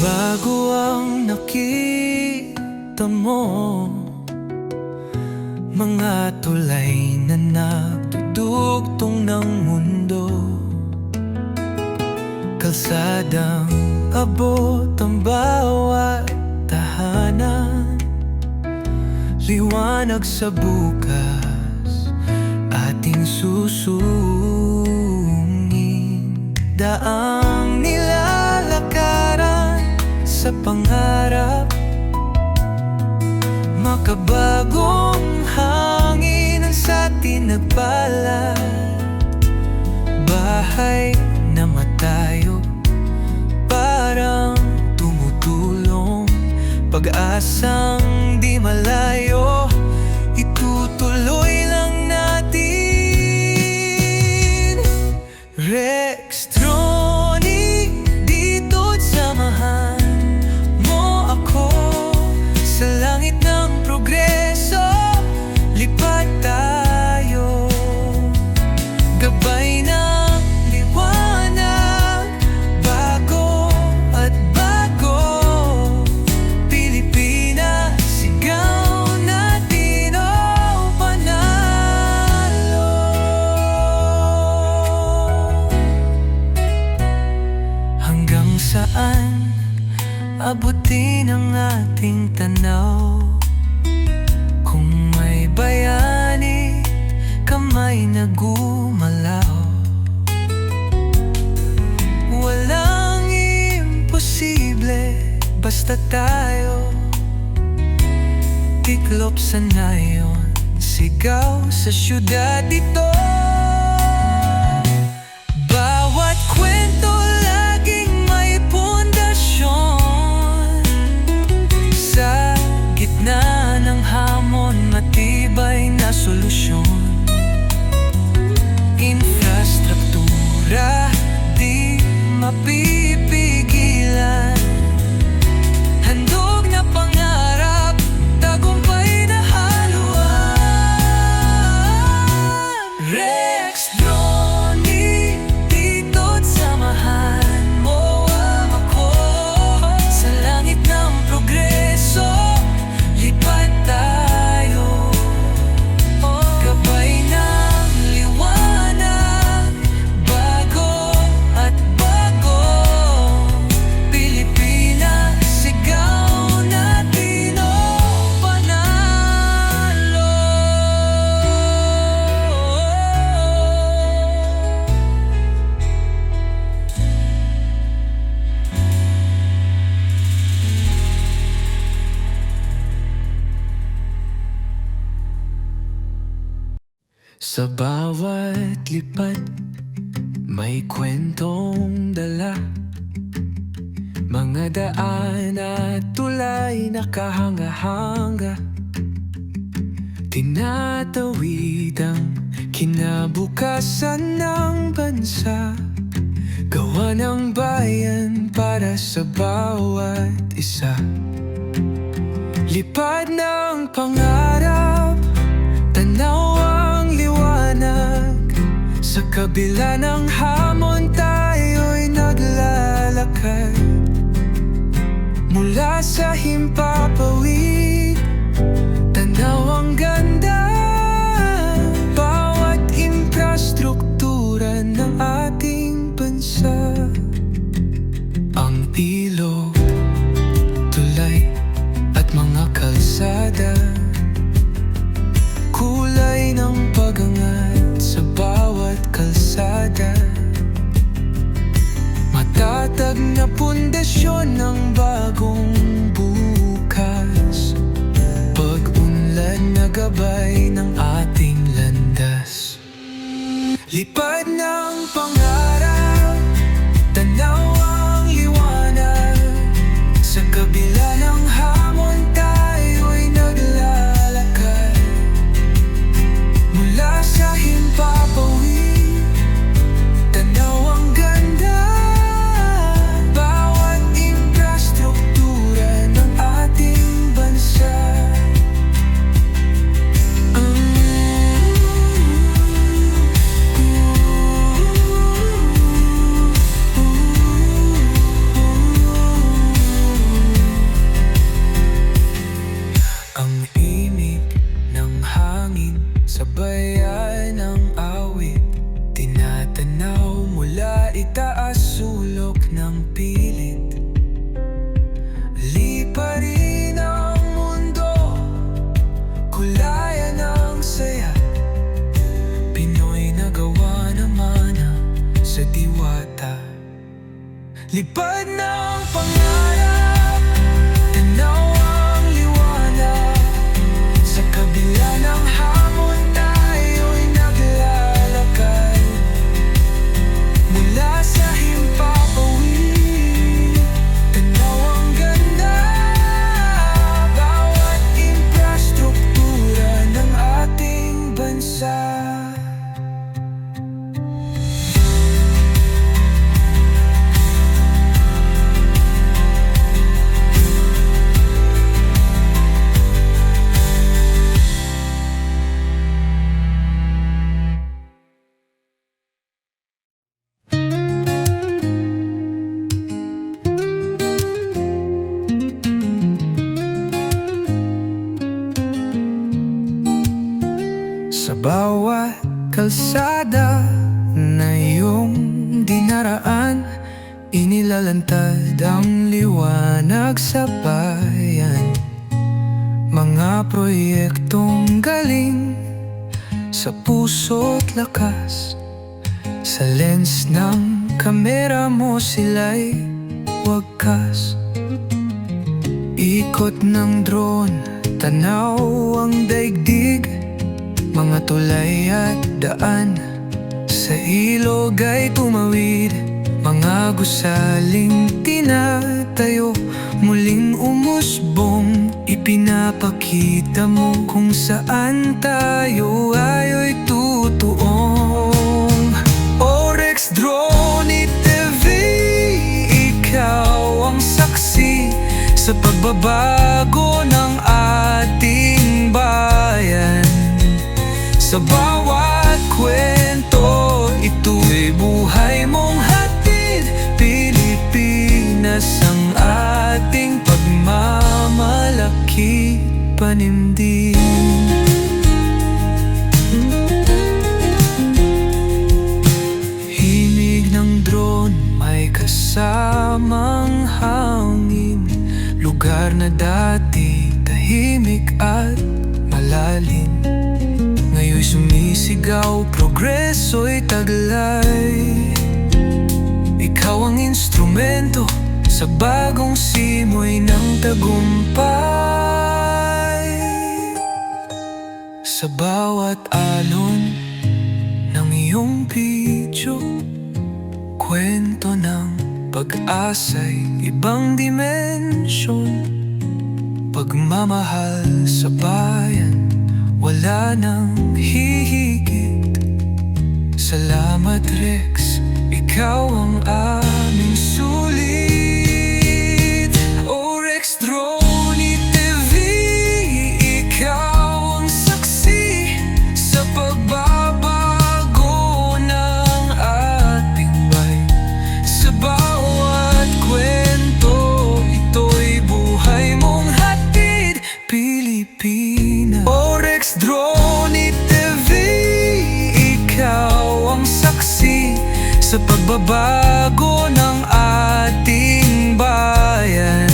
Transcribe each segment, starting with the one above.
Bago ang nakita mo, mga tulay na nagdudugtong ng mundo, kalsadang abot ang bawat tahanan, liwanag sa bukas ating susungin, daang nilalakaran sa pangarap, makabagong hangin ang sa atin nagpala, bahay na matayo parang tumutulong, pag-asang di malayo, itutuloy lang natin. Rextronic, dito't samahan mo ako sa langit ng progreso, lipat tayo, gabay ng liwanag, bago at bago, Pilipinas, sigaw natin, oh, panalo. Hanggang saan abutin ang ating tanaw, kung may bayani, kamay na gumalaw, walang imposible basta tayo, tiklop sa nayon, sigaw sa syudad ito. Bawat kwento laging may pundasyon, sa gitna ng hamon matibay na solusyon. Infrastruktura di mapipigilan, handog na pangarap, tagumpay na haluan. Rextronic, dito't samahan mo ako sa langit ng progreso, lipat tayo, gabay ng liwanag, bago at bago, Pilipinas, sigaw natin, oh, panalo. Sa bawat lipat, may kwentong dala, mga daan at tulay na kahanga-hanga, tinatawid ang kinabukasan ng bansa, gawa ng bayan para sa bawat isa. Lipad ng pangarap, tanaw ang liwanag, sa kabila ng hamon tayo'y naglalakad, mula sa himpapawid, tanaw ang ganda, bawat infrastruktura ng ating bansa. Ang ilog, tulay at mga kalsada, kulay ng pag-angat sa bawat kalsada, matatag na pundasyon ng bagong bukas, pag-unlad na gabay Lipad ng pangarap, tanaw ang liwanag. Sa kabila ng hamon tayo'y naglalakad. Mula sa himpapawid, tanaw ang ganda. Bawat infrastruktura ng ating bansa. Sa bawat kalsada na iyong dinaraan, inilalantad ang liwanag sa bayan. Mga proyektong galing sa puso't lakas. Sa lens ng kamera mo sila'y wagkas. Ikot ng drone, tanaw ang daigdig. Mga tulay at daan sa ilog ay tumawid. Mga gusaling tinatayo, muling umusbong. Ipinapakita mo kung saan tayo ayo'y tutuong. Orex Drone TV, ikaw ang saksi sa pagbabago ng ating bayan. Sa bawat kwento, ito'y buhay mong hatid. Pilipinas ang ating pagmamalaki, panindig. Himig ng drone, may kasamang hangin. Lugar na dati tahimik at malalim, ngayon'y sumisigaw, progreso'y taglay. Ikaw ang instrumento sa bagong simoy ng tagumpay. Sa bawat alon ng iyong video, kwento ng pag-asa'y ibang dimensyon. Pagmamahal sa bayan, wala nang hihigit. Salamat Rex, ikaw ang aming sulit. Orex Drone TV, ikaw ang saksi sa pagbabago ng ating bayan. Sa bawat kwento, ito'y buhay mong hatid, Pilipinas. Orex Drone TV, ikaw ang saksi sa pagbabago ng ating bayan.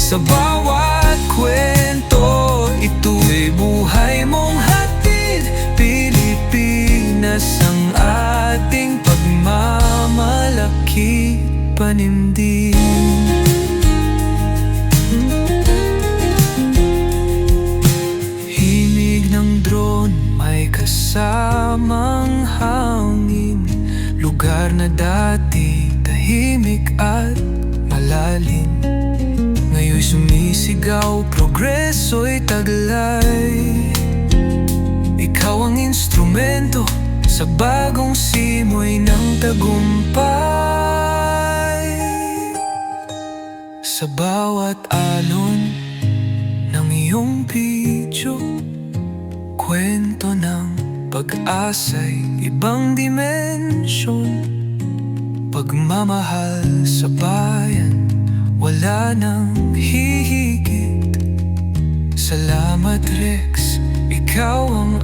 Sa bawat kwento, ito'y buhay mong hatid, Pilipinas ang ating pagmamalaki, panindig. May kasamang hangin. Lugar na dati tahimik at malalim, ngayon'y sumisigaw, progreso'y taglay. Ikaw ang instrumento sa bagong simoy ng tagumpay. Sa bawat alon ng iyong video, kwento ng pag-asa'y ibang dimensyon. Pagmamahal sa bayan, wala nang hihigit. Salamat Rex, ikaw ang